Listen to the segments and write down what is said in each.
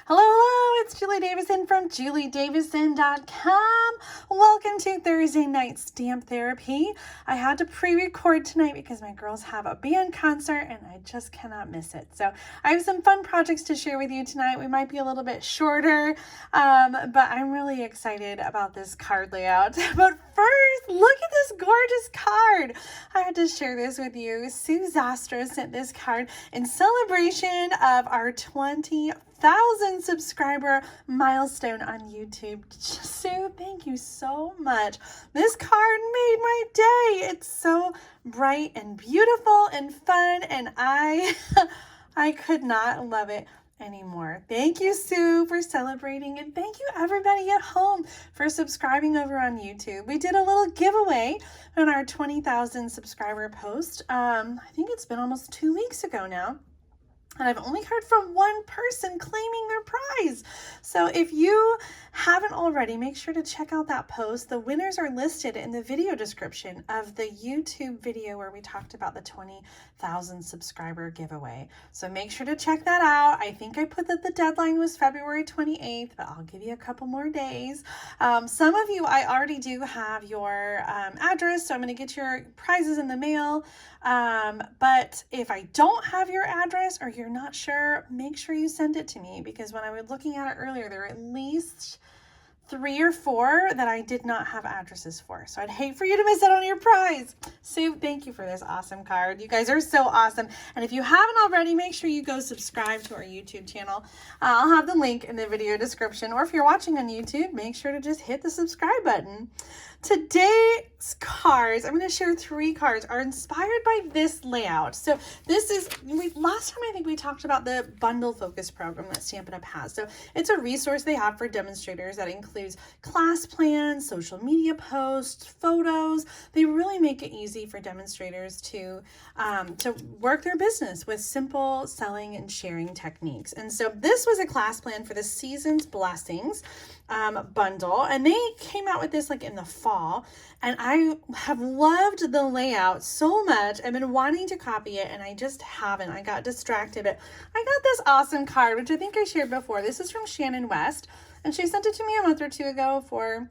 Hello, hello, it's Julie Davison from juliedavison.com. Welcome to Thursday Night Stamp Therapy. I had to pre-record tonight because my girls have a band concert and I just cannot miss it. So I have some fun projects to share with you tonight. We might be a little bit shorter, but I'm really excited about this card layout. But first, look at this gorgeous card. I had to share this with you. Sue Zastro sent this card in celebration of our 20,000 subscriber milestone on YouTube. Sue, thank you so much. This card made my day. It's so bright and beautiful and fun, and I could not love it anymore. Thank you, Sue, for celebrating, and thank you everybody at home for subscribing over on YouTube. We did a little giveaway on our 20,000 subscriber post. I think it's been almost 2 weeks ago now. And I've only heard from one person claiming their prize. So if you haven't already, make sure to check out that post. The winners are listed in the video description of the YouTube video where we talked about the 20,000 subscriber giveaway. So make sure to check that out. I think I put that the deadline was February 28th, but I'll give you a couple more days. Some of you, I already do have your address, so I'm going to get your prizes in the mail. But if I don't have your address or you're not sure, make sure you send it to me, because when I was looking at it earlier, there were at least 3 or 4 that I did not have addresses for. So I'd hate for you to miss out on your prize. Sue, thank you for this awesome card. You guys are so awesome. And if you haven't already, make sure you go subscribe to our YouTube channel. I'll have the link in the video description. Or if you're watching on YouTube, make sure to just hit the subscribe button. Today's cards, I'm going to share 3 cards, are inspired by this layout. So this is, last time I think we talked about the bundle focus program that Stampin' Up! Has. So it's a resource they have for demonstrators that includes class plans, social media posts, photos. They really make it easy for demonstrators to work their business with simple selling and sharing techniques. And so this was a class plan for the Season's Blessings bundle, and they came out with this like in the fall, and I have loved the layout so much. I've been wanting to copy it and I just haven't. I got distracted, but I got this awesome card, which I think I shared before. This is from Shannon West, and she sent it to me a month or 2 ago for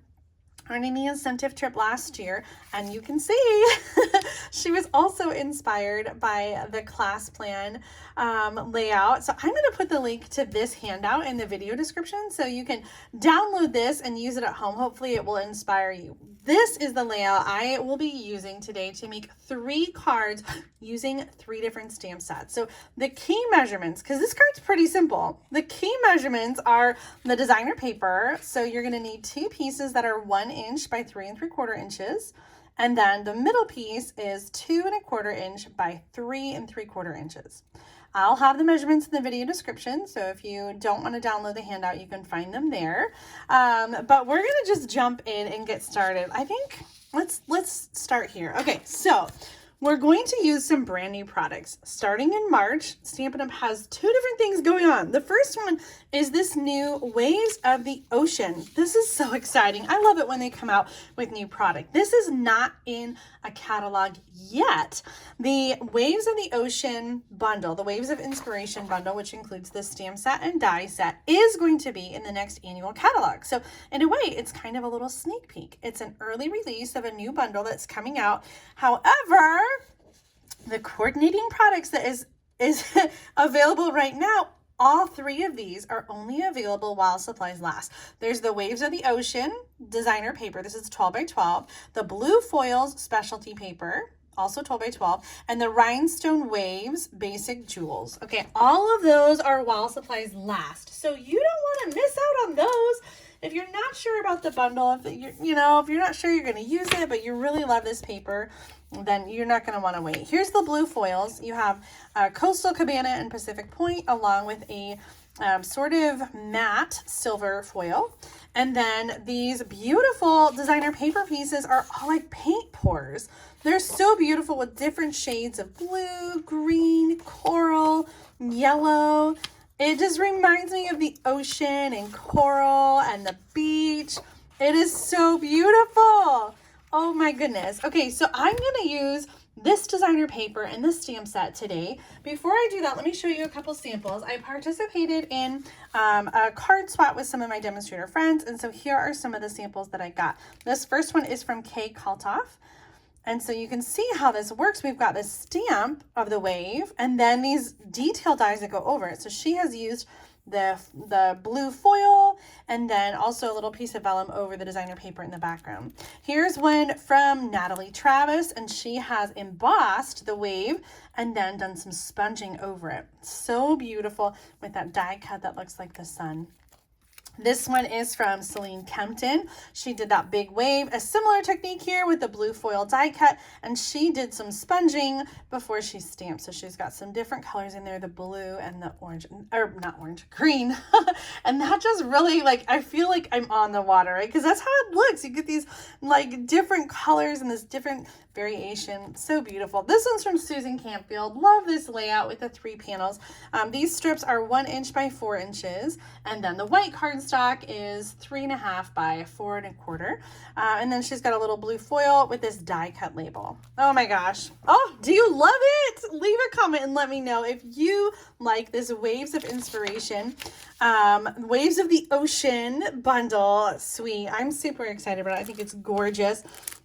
earning the incentive trip last year, and you can see she was also inspired by the class plan layout. So I'm going to put the link to this handout in the video description so you can download this and use it at home. Hopefully it will inspire you. This is the layout I will be using today to make 3 cards using 3 different stamp sets. So the key measurements, because this card's pretty simple, the key measurements are the designer paper. So you're going to need 2 pieces that are 1 inch by 3 3/4 inches. And then the middle piece is 2 1/4 inch by 3 3/4 inches. I'll have the measurements in the video description, so if you don't want to download the handout, you can find them there. But we're going to just jump in and get started. I think let's start here. Okay, so we're going to use some brand new products. Starting in March, Stampin' Up! Has 2 different things going on. The first one is this new Waves of the Ocean. This is so exciting. I love it when they come out with new product. This is not in a catalog yet. The Waves of the Ocean bundle, the Waves of Inspiration bundle, which includes the stamp set and die set, is going to be in the next annual catalog. So in a way, it's kind of a little sneak peek. It's an early release of a new bundle that's coming out. However, the coordinating products that is available right now, all 3 of these are only available while supplies last. There's the Waves of the Ocean designer paper. This is 12 by 12. The Blue Foils specialty paper, also 12 by 12. And the Rhinestone Waves basic jewels. Okay, all of those are while supplies last. So you don't want to miss out on those. If you're not sure about the bundle, if you're not sure you're going to use it, but you really love this paper, then you're not going to want to wait. Here's the blue foils. You have Coastal Cabana and Pacific Point, along with a sort of matte silver foil. And then these beautiful designer paper pieces are all like paint pours. They're so beautiful with different shades of blue, green, coral, yellow. It just reminds me of the ocean and coral and the beach. It is so beautiful. Oh my goodness. Okay, so I'm going to use this designer paper and this stamp set today. Before I do that, let me show you a couple samples. I participated in a card swap with some of my demonstrator friends, and so here are some of the samples that I got. This first one is from Kay Kaltoff. And so you can see how this works. We've got this stamp of the wave and then these detail dies that go over it. So she has used the blue foil and then also a little piece of vellum over the designer paper in the background. Here's one from Natalie Travis, and she has embossed the wave and then done some sponging over it. So beautiful with that die cut that looks like the sun. This one is from Celine Kempton. She did that big wave, a similar technique here with the blue foil die cut, and she did some sponging before she stamped. So she's got some different colors in there, the blue and the orange, or not orange, green. And that just really, like, I feel like I'm on the water, right? Because that's how it looks. You get these like different colors and this different variation. So beautiful. This one's from Susan Campfield. Love this layout with the 3 panels. These strips are 1 inch by 4 inches, and then the white cardstock is 3.5 by 4 1/4. And then she's got a little blue foil with this die cut label. Oh my gosh. Oh, do you love it? Leave a comment and let me know if you like this Waves of Inspiration, Waves of the Ocean bundle. Sweet. I'm super excited about it. I think it's gorgeous.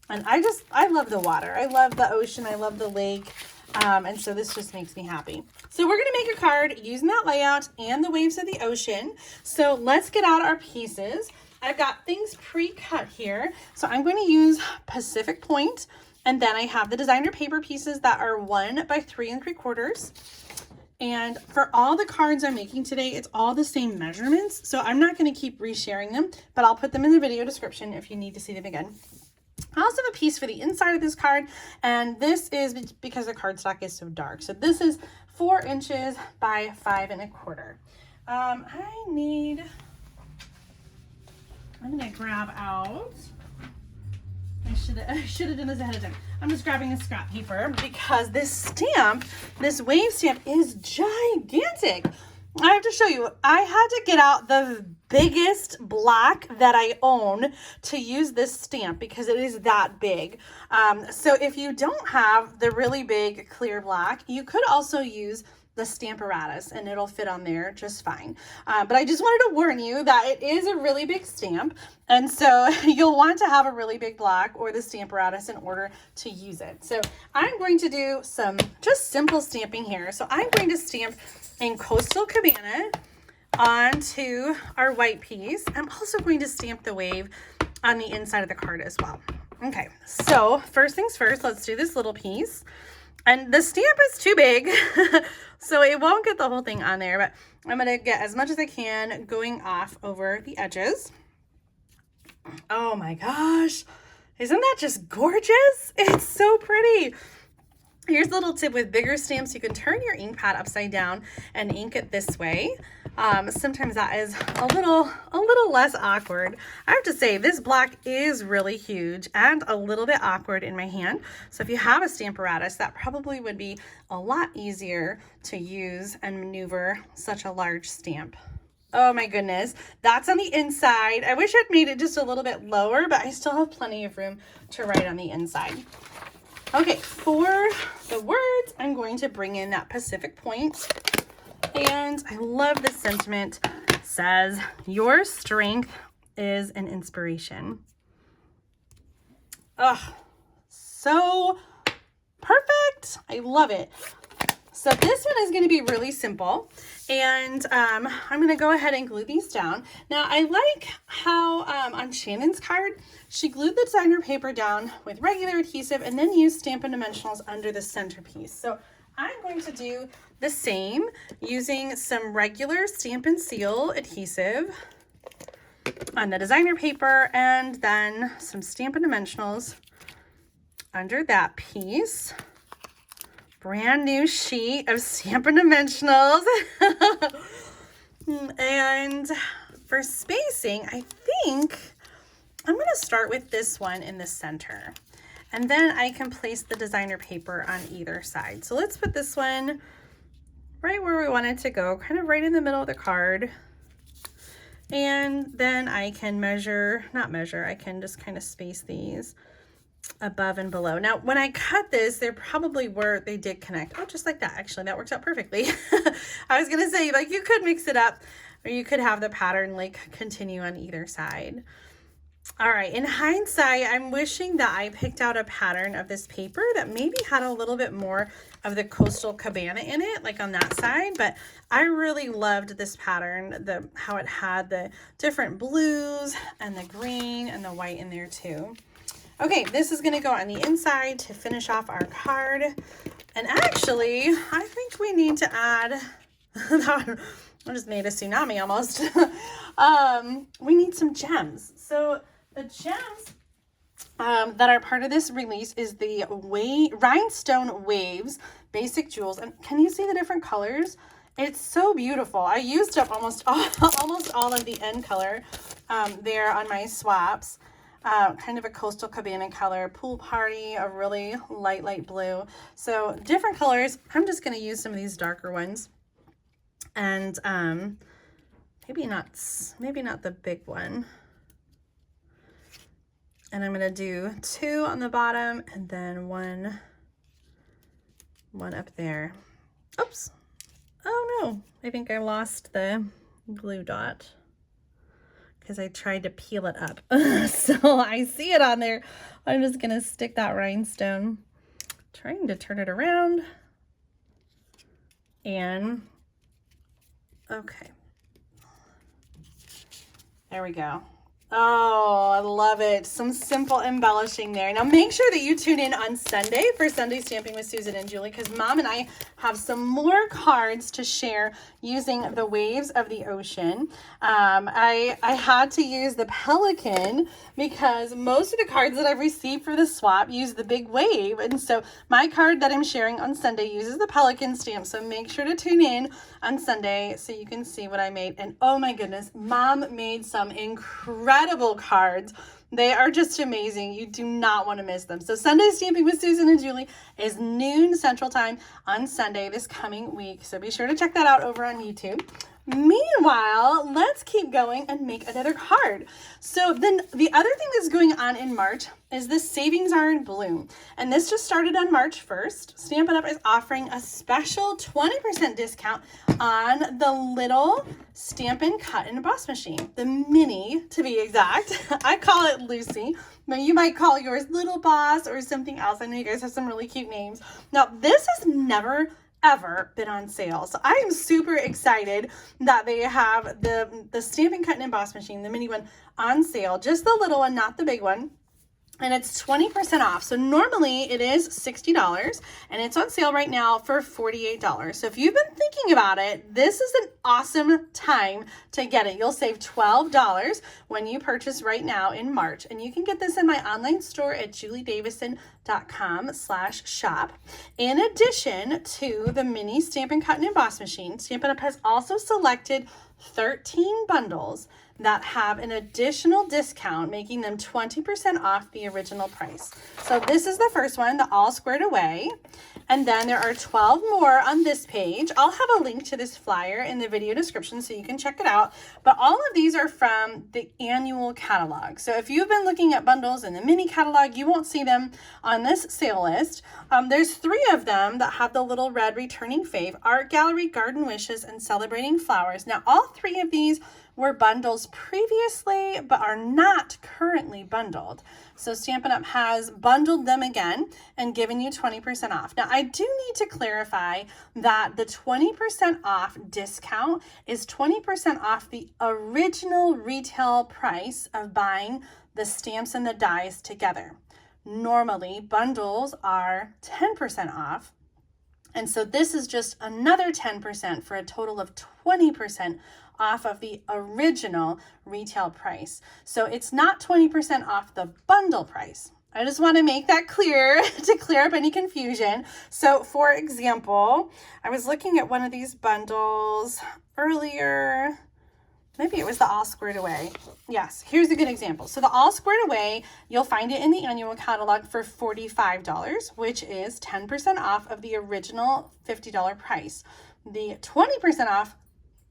And I love the water. I love the ocean. I love the lake. And so this just makes me happy. So we're going to make a card using that layout and the waves of the ocean. So let's get out our pieces. I've got things pre-cut here. So I'm going to use Pacific Point. And then I have the designer paper pieces that are 1 by 3 3/4. And for all the cards I'm making today, it's all the same measurements. So I'm not going to keep resharing them, but I'll put them in the video description if you need to see them again. I also have a piece for the inside of this card, and this is because the cardstock is so dark. So this is 4 inches by 5 1/4. I'm gonna grab out, I should have done this ahead of time. I'm just grabbing a scrap paper because this stamp, this wave stamp, is gigantic. I have to show you, I had to get out the biggest block that I own to use this stamp because it is that big. So if you don't have the really big clear block, you could also use the Stamparatus and it'll fit on there just fine. But I just wanted to warn you that it is a really big stamp, and so you'll want to have a really big block or the Stamparatus in order to use it. So I'm going to do some just simple stamping here. So I'm going to stamp in Coastal Cabana onto our white piece. I'm also going to stamp the wave on the inside of the card as well. Okay, so first things first, let's do this little piece. And the stamp is too big, so it won't get the whole thing on there, but I'm going to get as much as I can going off over the edges. Oh my gosh, isn't that just gorgeous? It's so pretty. Here's a little tip with bigger stamps. You can turn your ink pad upside down and ink it this way. Sometimes that is a little less awkward. I have to say this block is really huge and a little bit awkward in my hand. So if you have a Stamparatus, that probably would be a lot easier to use and maneuver such a large stamp. Oh my goodness, that's on the inside. I wish I'd made it just a little bit lower, but I still have plenty of room to write on the inside. Okay, for the words, I'm going to bring in that Pacific Point. And I love this sentiment. It says, your strength is an inspiration. Oh, so perfect. I love it. So this one is going to be really simple. And I'm going to go ahead and glue these down. Now, I like how on Shannon's card, she glued the designer paper down with regular adhesive and then used Stampin' Dimensionals under the centerpiece. So I'm going to do the same using some regular Stampin' Seal adhesive on the designer paper and then some Stampin' Dimensionals under that piece. Brand new sheet of Stampin' Dimensionals. And for spacing, I think I'm going to start with this one in the center. And then I can place the designer paper on either side. So let's put this one right where we want it to go, kind of right in the middle of the card. And then I can I can just kind of space these above and below. Now, when I cut this, they did connect. Oh, just like that. Actually, that works out perfectly. I was going to say, like, you could mix it up, or you could have the pattern like continue on either side. All right, in hindsight, I'm wishing that I picked out a pattern of this paper that maybe had a little bit more of the coastal cabana in it, like on that side, but I really loved this pattern, how it had the different blues and the green and the white in there too. Okay, this is gonna go on the inside to finish off our card. And actually, I think we need to add, I just made a tsunami almost. We need some gems. So the gems that are part of this release is the Rhinestone Waves Basic Jewels. And can you see the different colors? It's so beautiful. I used up almost all of the end color there on my swaps. Kind of a coastal cabana color, pool party, a really light blue. So different colors. I'm just going to use some of these darker ones. And maybe not the big one. And I'm going to do 2 on the bottom and then one up there. Oops. Oh no, I think I lost the glue dot because I tried to peel it up. So I see it on there. I'm just going to stick that rhinestone, trying to turn it around. And okay. There we go. Oh, I love it. Some simple embellishing there. Now make sure that you tune in on Sunday for Sunday Stamping with Susan and Julie, because Mom and I have some more cards to share using the waves of the ocean. I had to use the pelican because most of the cards that I've received for the swap use the big wave. And so my card that I'm sharing on Sunday uses the pelican stamp. So make sure to tune in on Sunday so you can see what I made. And oh my goodness, Mom made some incredible cards. They are just amazing. You do not want to miss them. So Sunday Stamping with Susan and Julie is noon Central Time on Sunday this coming week. So be sure to check that out over on YouTube. Meanwhile, let's keep going and make another card. So then the other thing that's going on in March is the Savings Are in Bloom. And this just started on March 1st. Stampin' Up! Is offering a special 20% discount on the little Stampin' Cut and Emboss machine. The mini, to be exact. I call it Lucy, but you might call yours Little Boss or something else. I know you guys have some really cute names. Now, this has never ever been on sale. So I am super excited that they have the Stampin' Cut and Emboss machine, the mini one, on sale. Just the little one, not the big one. And it's 20% off. So normally it is $60 and it's on sale right now for $48. So if you've been thinking about it, this is an awesome time to get it. You'll save $12 when you purchase right now in March. And you can get this in my online store at juliedavison.com/shop. In addition to the mini Stampin' Cut and Emboss machine, Stampin' Up! Has also selected 13 bundles that have an additional discount, making them 20% off the original price. So this is the first one, the All Squared Away. And then there are 12 more on this page. I'll have a link to this flyer in the video description so you can check it out. But all of these are from the annual catalog. So if you've been looking at bundles in the mini catalog, you won't see them on this sale list. There's 3 of them that have the little red returning fave: Art Gallery, Garden Wishes, and Celebrating Flowers. Now all 3 of these were bundles previously, but are not currently bundled. So Stampin' Up! Has bundled them again and given you 20% off. Now, I do need to clarify that the 20% off discount is 20% off the original retail price of buying the stamps and the dies together. Normally, bundles are 10% off. And so this is just another 10% for a total of 20% off of the original retail price. So it's not 20% off the bundle price. I just want to make that clear to clear up any confusion. So for example, I was looking at one of these bundles earlier. Maybe it was the All Squared Away. Yes, here's a good example. So the All Squared Away, you'll find it in the annual catalog for $45, which is 10% off of the original $50 price. The 20% off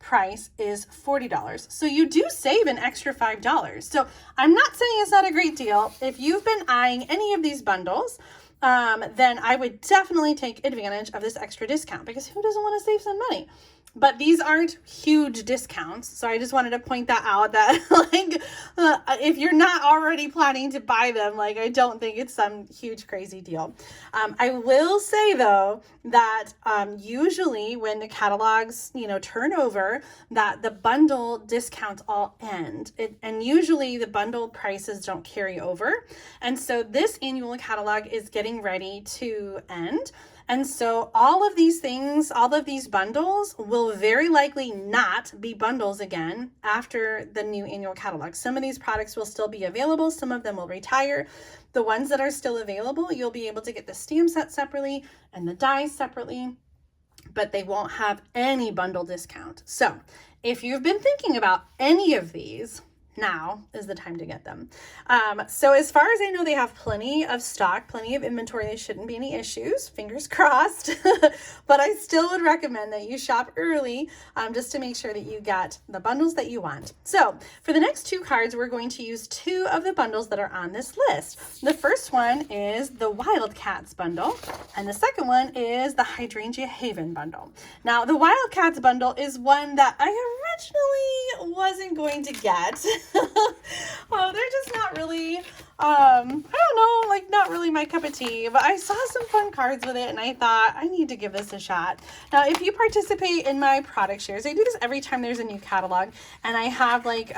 price is $40. So you do save an extra $5. So I'm not saying it's not a great deal. If you've been eyeing any of these bundles, then I would definitely take advantage of this extra discount, because who doesn't want to save some money? But these aren't huge discounts. So I just wanted to point that out, that like, if you're not already planning to buy them, like, I don't think it's some huge crazy deal. I will say though, that usually when the catalogs, turn over, that the bundle discounts all end. And usually the bundle prices don't carry over. And so this annual catalog is getting ready to end. And so all of these things, all of these bundles will very likely not be bundles again after the new annual catalog. Some of these products will still be available. Some of them will retire. The ones that are still available, you'll be able to get the stamp set separately and the dies separately, but they won't have any bundle discount. So if you've been thinking about any of these, now is the time to get them. So as far as I know, they have plenty of stock, plenty of inventory. There shouldn't be any issues, fingers crossed. But I still would recommend that you shop early, just to make sure that you get the bundles that you want. So for the next two cards, we're going to use two of the bundles that are on this list. The first one is the Wildcats bundle, and the second one is the Hydrangea Haven bundle. Now, the Wildcats bundle is one that I originally wasn't going to get. Oh, they're just not really, I don't know, like not really my cup of tea, but I saw some fun cards with it and I thought I need to give this a shot. Now, if you participate in my product shares, I do this every time there's a new catalog, and I have like,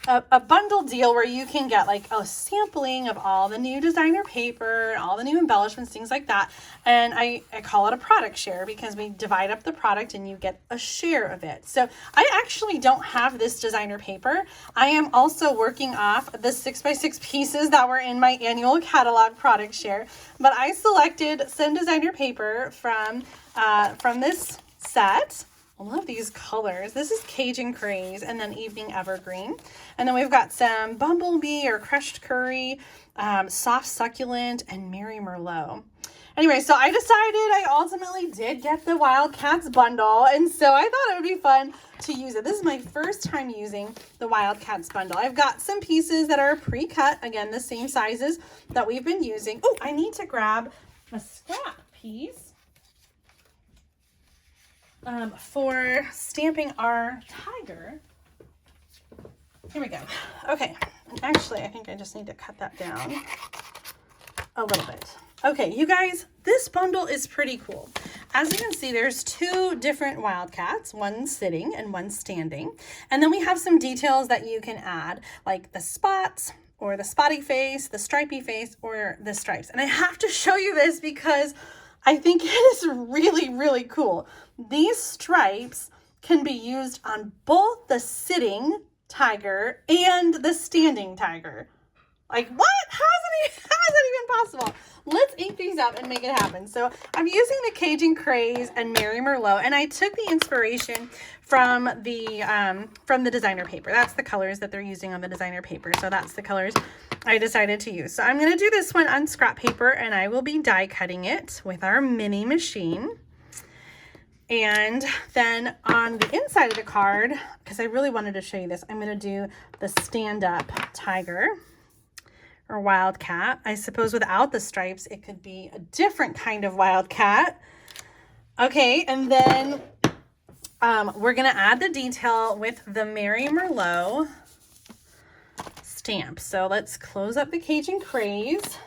a bundle deal where you can get like a sampling of all the new designer paper, all the new embellishments, things like that. And I call it a product share, because we divide up the product and you get a share of it. So I actually don't have this designer paper. I am also working off the 6x6 pieces that were in my annual catalog product share, but I selected some designer paper from this set. I love these colors. This is Cajun Craze and then Evening Evergreen. And then we've got some Bumblebee or Crushed Curry, Soft Succulent, and Mary Merlot. Anyway, so I ultimately did get the Wildcats bundle. And so I thought it would be fun to use it. This is my first time using the Wildcats bundle. I've got some pieces that are pre-cut. Again, the same sizes that we've been using. Oh, I need to grab a scrap piece for stamping our tiger. Here we go. Okay, and actually I think I just need to cut that down a little bit. Okay, you guys, this bundle is pretty cool. As you can see, there's two different Wildcats, one sitting and one standing. And then we have some details that you can add, like the spots, or the spotty face, the stripy face, or the stripes. And I have to show you this because I think it is really, really cool. These stripes can be used on both the sitting tiger and the standing tiger. Like, what? How is that even possible? Let's ink these up and make it happen. So I'm using the Cajun Craze and Mary Merlot, and I took the inspiration from the designer paper. That's the colors that they're using on the designer paper. So that's the colors I decided to use. So I'm going to do this one on scrap paper, and I will be die cutting it with our mini machine. And then on the inside of the card, because I really wanted to show you this, I'm going to do the stand-up tiger or wildcat. I suppose without the stripes, it could be a different kind of wildcat. Okay, and then we're going to add the detail with the Mary Merlot stamp. So let's close up the Cajun Craze.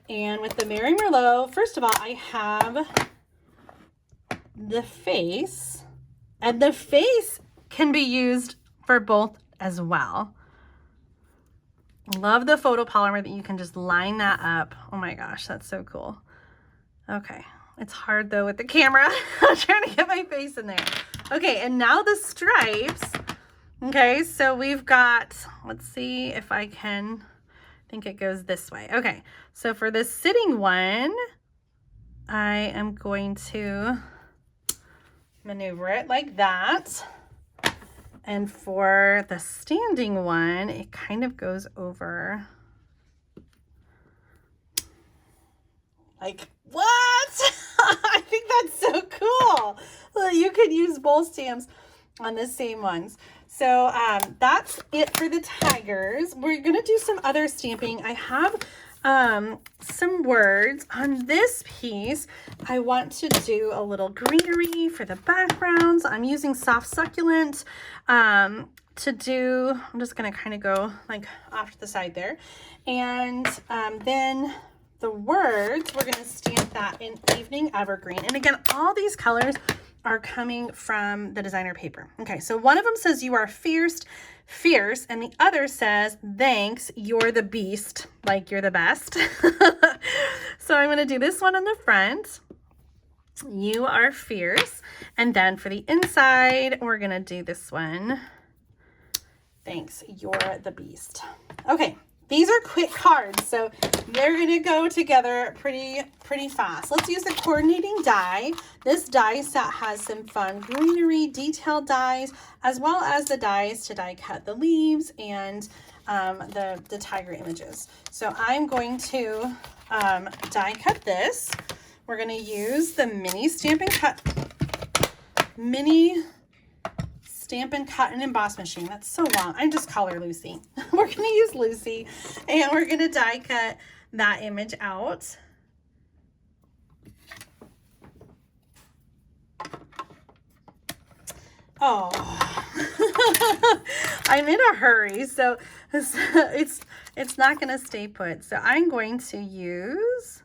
And with the Mary Merlot, first of all, I have the face, and the face can be used for both as well. Love the photopolymer that you can just line that up. Oh my gosh, that's so cool. Okay, it's hard though with the camera. I'm trying to get my face in there. Okay, and now the stripes. Okay, so we've got, let's see if I can, I think it goes this way. Okay, so for the sitting one, I am going to maneuver it like that. And for the standing one, it kind of goes over like, what? I think that's so cool. You could use both stamps on the same ones. So that's it for the tigers. We're going to do some other stamping. I have some words on this piece. I want to do a little greenery for the backgrounds. I'm using soft succulent to do, I'm just going to kind of go like off to the side there. And then the words, we're going to stamp that in Evening Evergreen. And again, all these colors are coming from the designer paper. Okay, so one of them says you are fierce, and the other says, thanks, you're the beast, like you're the best. So I'm gonna do this one on the front. You are fierce. And then for the inside, we're gonna do this one. Thanks, you're the beast. Okay, these are quick cards, so they're gonna go together pretty fast. Let's use the coordinating die. This die set has some fun greenery detailed dies, as well as the dies to die cut the leaves and the tiger images. So I'm going to die cut this. We're gonna use the mini Stampin' Cut and Emboss machine. That's so long. I just call her Lucy. We're going to use Lucy, and we're going to die cut that image out. Oh, I'm in a hurry, so it's not going to stay put. So I'm going to use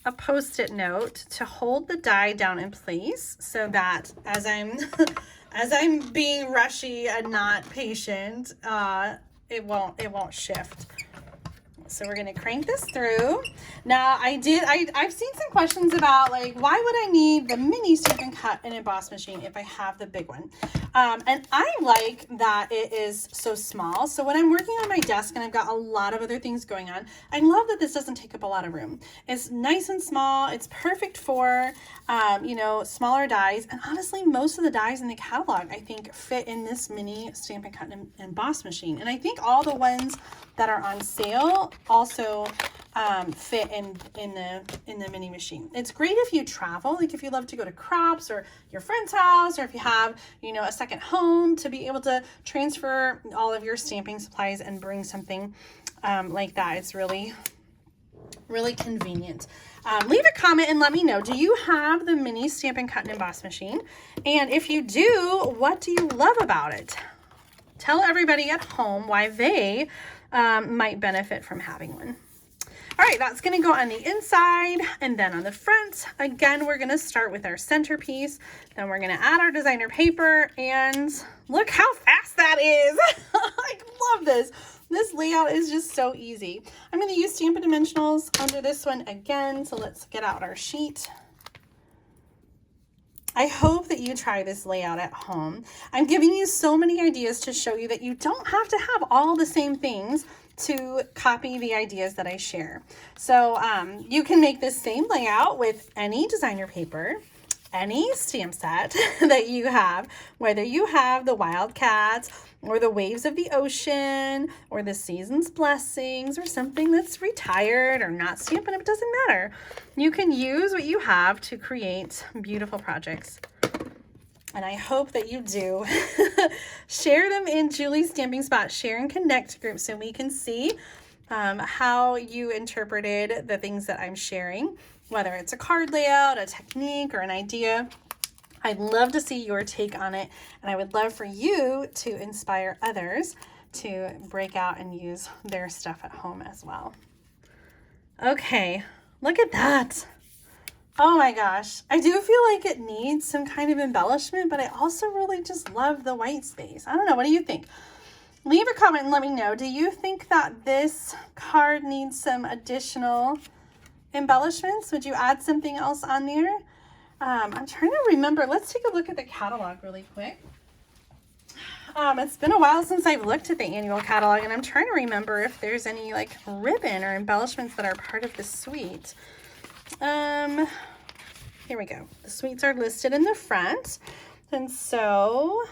a Post-it note to hold the die down in place so that as I'm being rushy and not patient, it won't shift. So we're gonna crank this through. Now I've seen some questions about like, why would I need the mini Stampin' Cut and Emboss machine if I have the big one? And I like that it is so small. So when I'm working on my desk and I've got a lot of other things going on, I love that this doesn't take up a lot of room. It's nice and small. It's perfect for, you know, smaller dies. And honestly, most of the dies in the catalog, I think, fit in this mini Stampin' Cut and Emboss machine. And I think all the ones that are on sale also fit in the mini machine. It's great if you travel, like if you love to go to crops or your friend's house, or if you have, you know, a second home, to be able to transfer all of your stamping supplies and bring something like that. It's really convenient. Leave a comment and let me know, do you have the mini Stampin' Cut and Emboss machine? And if you do, what do you love about it? Tell everybody at home why they might benefit from having one. All right, that's gonna go on the inside, and then on the front, again, we're gonna start with our centerpiece, then we're gonna add our designer paper, and look how fast that is. I love this. This layout is just so easy. I'm gonna use Stampin' Dimensionals under this one again, so let's get out our sheet. I hope that you try this layout at home. I'm giving you so many ideas to show you that you don't have to have all the same things to copy the ideas that I share. So you can make this same layout with any designer paper, any stamp set that you have, whether you have the Wildcats or the Waves of the Ocean or the Season's Blessings or something that's retired or not Stampin', it doesn't matter. You can use what you have to create beautiful projects. And I hope that you do. Share them in Julie's Stamping Spot Share and Connect group so we can see how you interpreted the things that I'm sharing, whether it's a card layout, a technique, or an idea. I'd love to see your take on it, and I would love for you to inspire others to break out and use their stuff at home as well. Okay, look at that. Oh my gosh, I do feel like it needs some kind of embellishment, but I also really just love the white space. I don't know, what do you think? Leave a comment and let me know. Do you think that this card needs some additional embellishments? Would you add something else on there? I'm trying to remember. Let's take a look at the catalog really quick. It's been a while since I've looked at the annual catalog, and I'm trying to remember if there's any like ribbon or embellishments that are part of the suite. Here we go. The suites are listed in the front. And so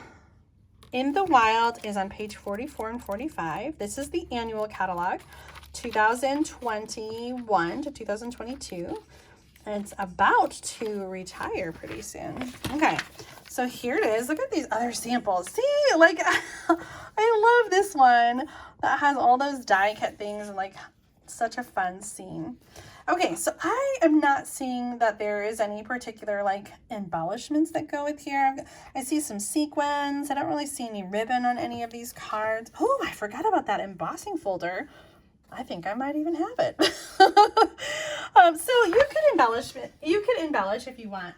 In the Wild is on page 44 and 45. This is the annual catalog, 2021 to 2022. It's about to retire pretty soon. Okay, so here it is. Look at these other samples. See, like, I love this one that has all those die cut things and like such a fun scene. Okay, so I am not seeing that there is any particular like embellishments that go with here. I see some sequins. I don't really see any ribbon on any of these cards. Oh, I forgot about that embossing folder. I think I might even have it. So you could embellish if you want,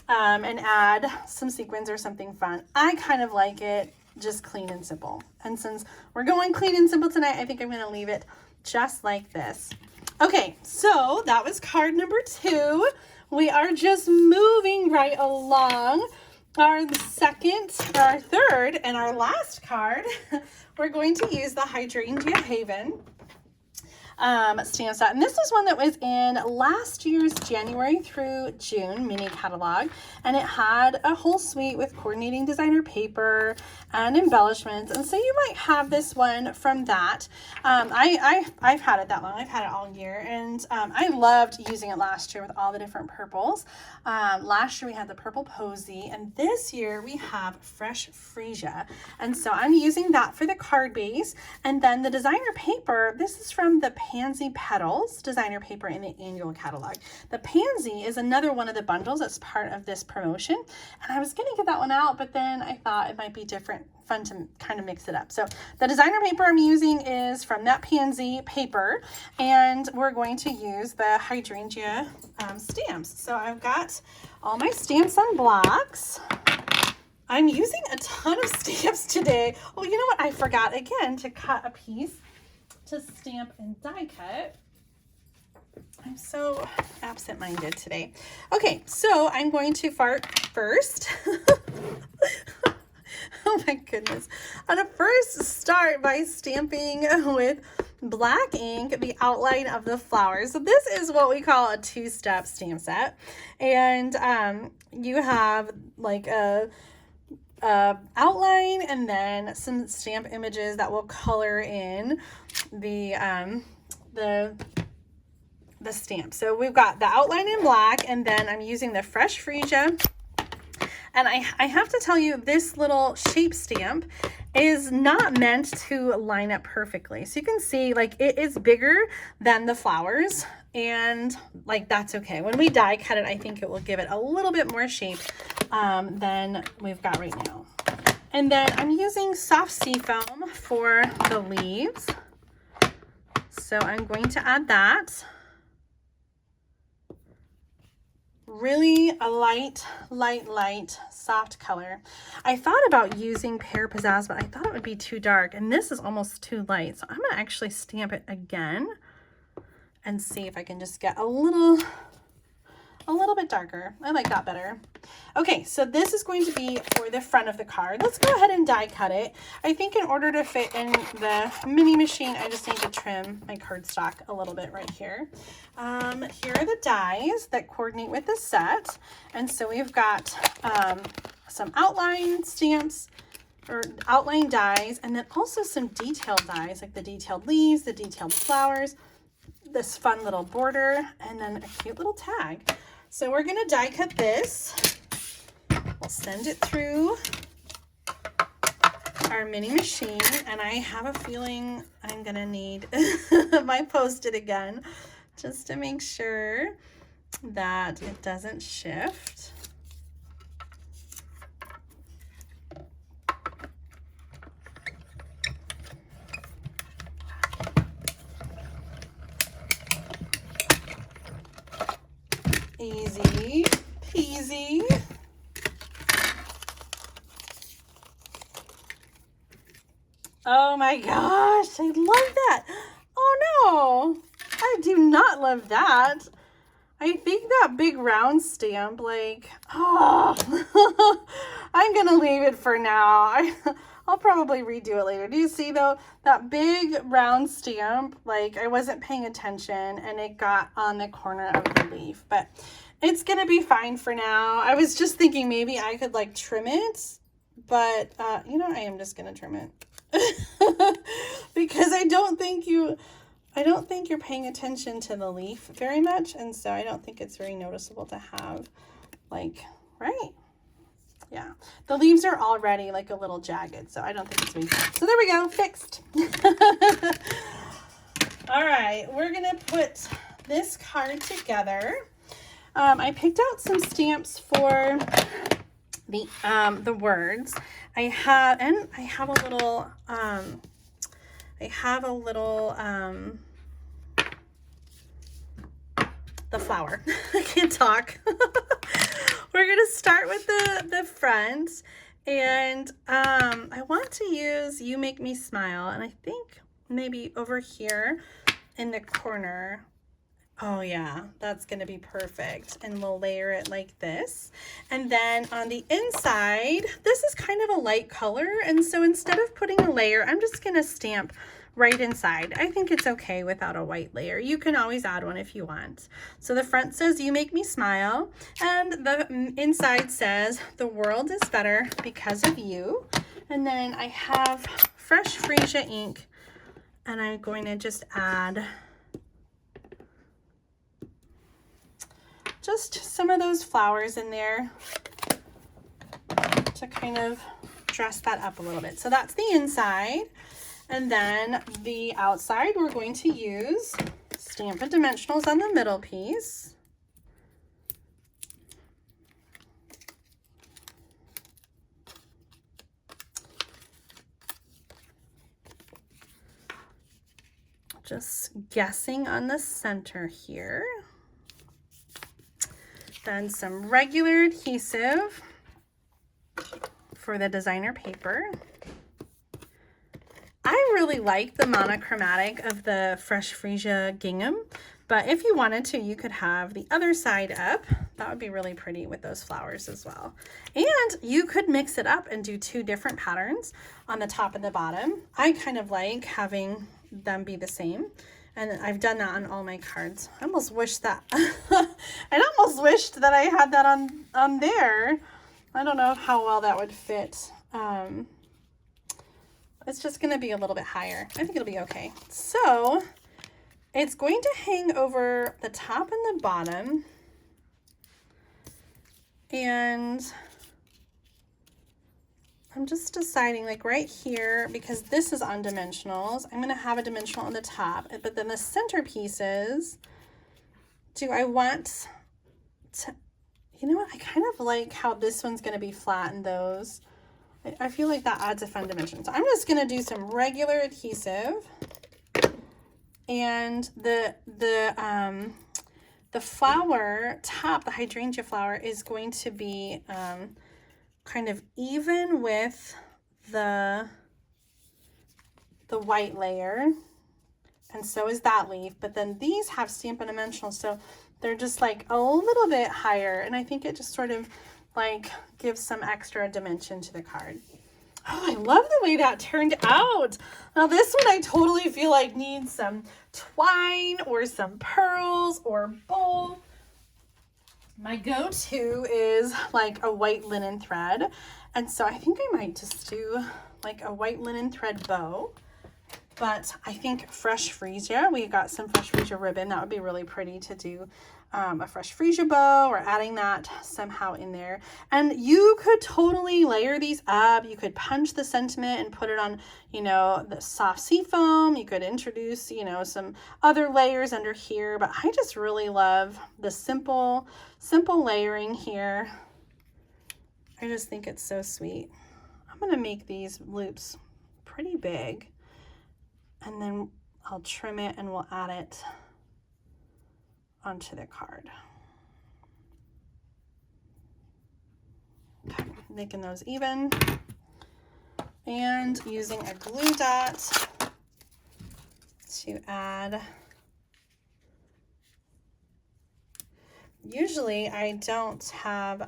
and add some sequins or something fun. I kind of like it just clean and simple. And since we're going clean and simple tonight, I think I'm going to leave it just like this. Okay, so that was card number 2. We are just moving right along. Our third, and our last card, we're going to use the Hydrangea Haven stamp set. And this is one that was in last year's January through June mini catalog, and it had a whole suite with coordinating designer paper and embellishments. And so you might have this one from that. I've had it that long. I've had it all year, and I loved using it last year with all the different purples. Last year we had the purple posy, and this year we have fresh freesia, and so I'm using that for the card base. And then the designer paper, this is from the Pansy Petals designer paper in the annual catalog. The Pansy is another one of the bundles that's part of this promotion, and I was going to get that one out, but then I thought it might be fun to kind of mix it up. So the designer paper I'm using is from that Pansy paper, and we're going to use the Hydrangea stamps. So I've got all my stamps on blocks. I'm using a ton of stamps today. Oh, you know what? I forgot again to cut a piece to stamp and die cut. I'm so absent-minded today. Okay, so I'm going to fart first. Oh my goodness. I'm going to first start by stamping with black ink the outline of the flowers. So this is what we call a 2-step stamp set. And you have like a outline and then some stamp images that will color in the stamp. So we've got the outline in black, and then I'm using the fresh freesia. And I have to tell you, this little shape stamp is not meant to line up perfectly. So you can see like it is bigger than the flowers, and like that's okay. When we die cut it, I think it will give it a little bit more shape than we've got right now. And then I'm using soft seafoam for the leaves. So I'm going to add that. Really a light, soft color. I thought about using Pear Pizzazz, but I thought it would be too dark, and this is almost too light. So I'm gonna actually stamp it again and see if I can just get a little bit darker. I like that better. Okay, so this is going to be for the front of the card. Let's go ahead and die cut it. I think in order to fit in the mini machine, I just need to trim my cardstock a little bit right here. Here are the dies that coordinate with the set. And so we've got some outline stamps or outline dies, and then also some detailed dies, like the detailed leaves, the detailed flowers, this fun little border, and then a cute little tag. So we're gonna die cut this. We'll send it through our mini machine, and I have a feeling I'm gonna need my Post-it again just to make sure that it doesn't shift. Easy peasy. Oh my gosh, I love that. Oh no, I do not love that. I think that big round stamp, like, oh, I'm gonna leave it for now. I'll probably redo it later. Do you see though, that big round stamp, like I wasn't paying attention and it got on the corner of the leaf, but it's gonna be fine for now. I was just thinking maybe I could like trim it, but you know, I am just gonna trim it because I don't think you I don't think you're paying attention to the leaf very much, and so I don't think it's very noticeable to have, like, right? Yeah, the leaves are already like a little jagged, so I don't think it's me. So there we go, fixed. All right, we're gonna put this card together. I picked out some stamps for the words. I have a little the flower. I can't talk. We're gonna start with the front, and I want to use You Make Me Smile, and I think maybe over here in the corner. Oh yeah, that's gonna be perfect. And we'll layer it like this. And then on the inside, this is kind of a light color, and so instead of putting a layer, I'm just gonna stamp right inside. I think it's okay without a white layer. You can always add one if you want. So the front says You Make Me Smile, and the inside says The World is Better Because of You. And then I have fresh freesia ink, and I'm going to just add just some of those flowers in there to kind of dress that up a little bit. So that's the inside. And then the outside, we're going to use Stampin' Dimensionals on the middle piece. Just guessing on the center here. Then some regular adhesive for the designer paper. I really like the monochromatic of the Fresh Freesia gingham, but if you wanted to, you could have the other side up. That would be really pretty with those flowers as well. And you could mix it up and do two different patterns on the top and the bottom. I kind of like having them be the same. And I've done that on all my cards. I almost wish that I almost wished that I had that on there. I don't know how well that would fit. It's just going to be a little bit higher. I think it'll be okay. So it's going to hang over the top and the bottom. And I'm just deciding, like right here, because this is on dimensionals, I'm going to have a dimensional on the top, but then the center pieces, do I want to, you know what, I kind of like how this one's going to be flat and those. I feel like that adds a fun dimension. So I'm just going to do some regular adhesive, and the flower top, the hydrangea flower, is going to be kind of even with the white layer, and so is that leaf, but then these have Stampin' Dimensionals, so they're just like a little bit higher, and I think it just sort of like gives some extra dimension to the card. Oh, I love the way that turned out. Now this one I totally feel like needs some twine or some pearls or both. My go-to is like a white linen thread, and so I think I might just do like a white linen thread bow. But I think fresh freesia, we got some fresh freesia ribbon. That would be really pretty to do a fresh freesia bow, or adding that somehow in there. And you could totally layer these up. You could punch the sentiment and put it on, you know, the soft sea foam. You could introduce, you know, some other layers under here. But I just really love the simple layering here. I just think it's so sweet. I'm going to make these loops pretty big, and then I'll trim it and we'll add it onto the card. Okay, making those even and using a glue dot to add. Usually I don't have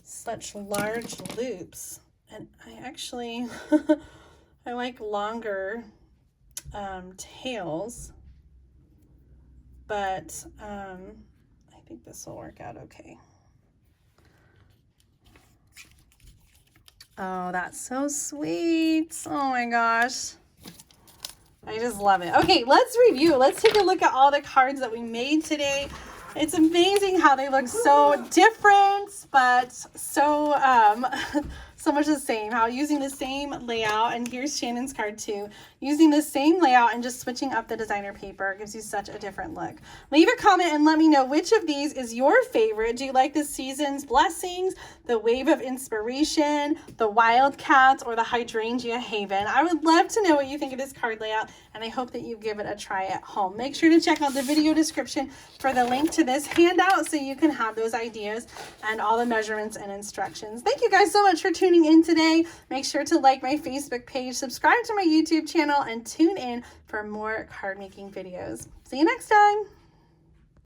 such large loops, and I actually I like longer tails, but I think this will work out okay. Oh, that's so sweet. Oh my gosh. I just love it. Okay, let's review. Let's take a look at all the cards that we made today. It's amazing how they look so different, but so so much the same. How using the same layout, and here's Shannon's card too. Using the same layout and just switching up the designer paper gives you such a different look. Leave a comment and let me know which of these is your favorite. Do you like the Season's Blessings, the Wave of Inspiration, the Wildcats, or the Hydrangea Haven? I would love to know what you think of this card layout, and I hope that you give it a try at home. Make sure to check out the video description for the link to this handout so you can have those ideas and all the measurements and instructions. Thank you guys so much for tuning in today. Make sure to like my Facebook page, subscribe to my YouTube channel, and tune in for more card making videos. See you next time.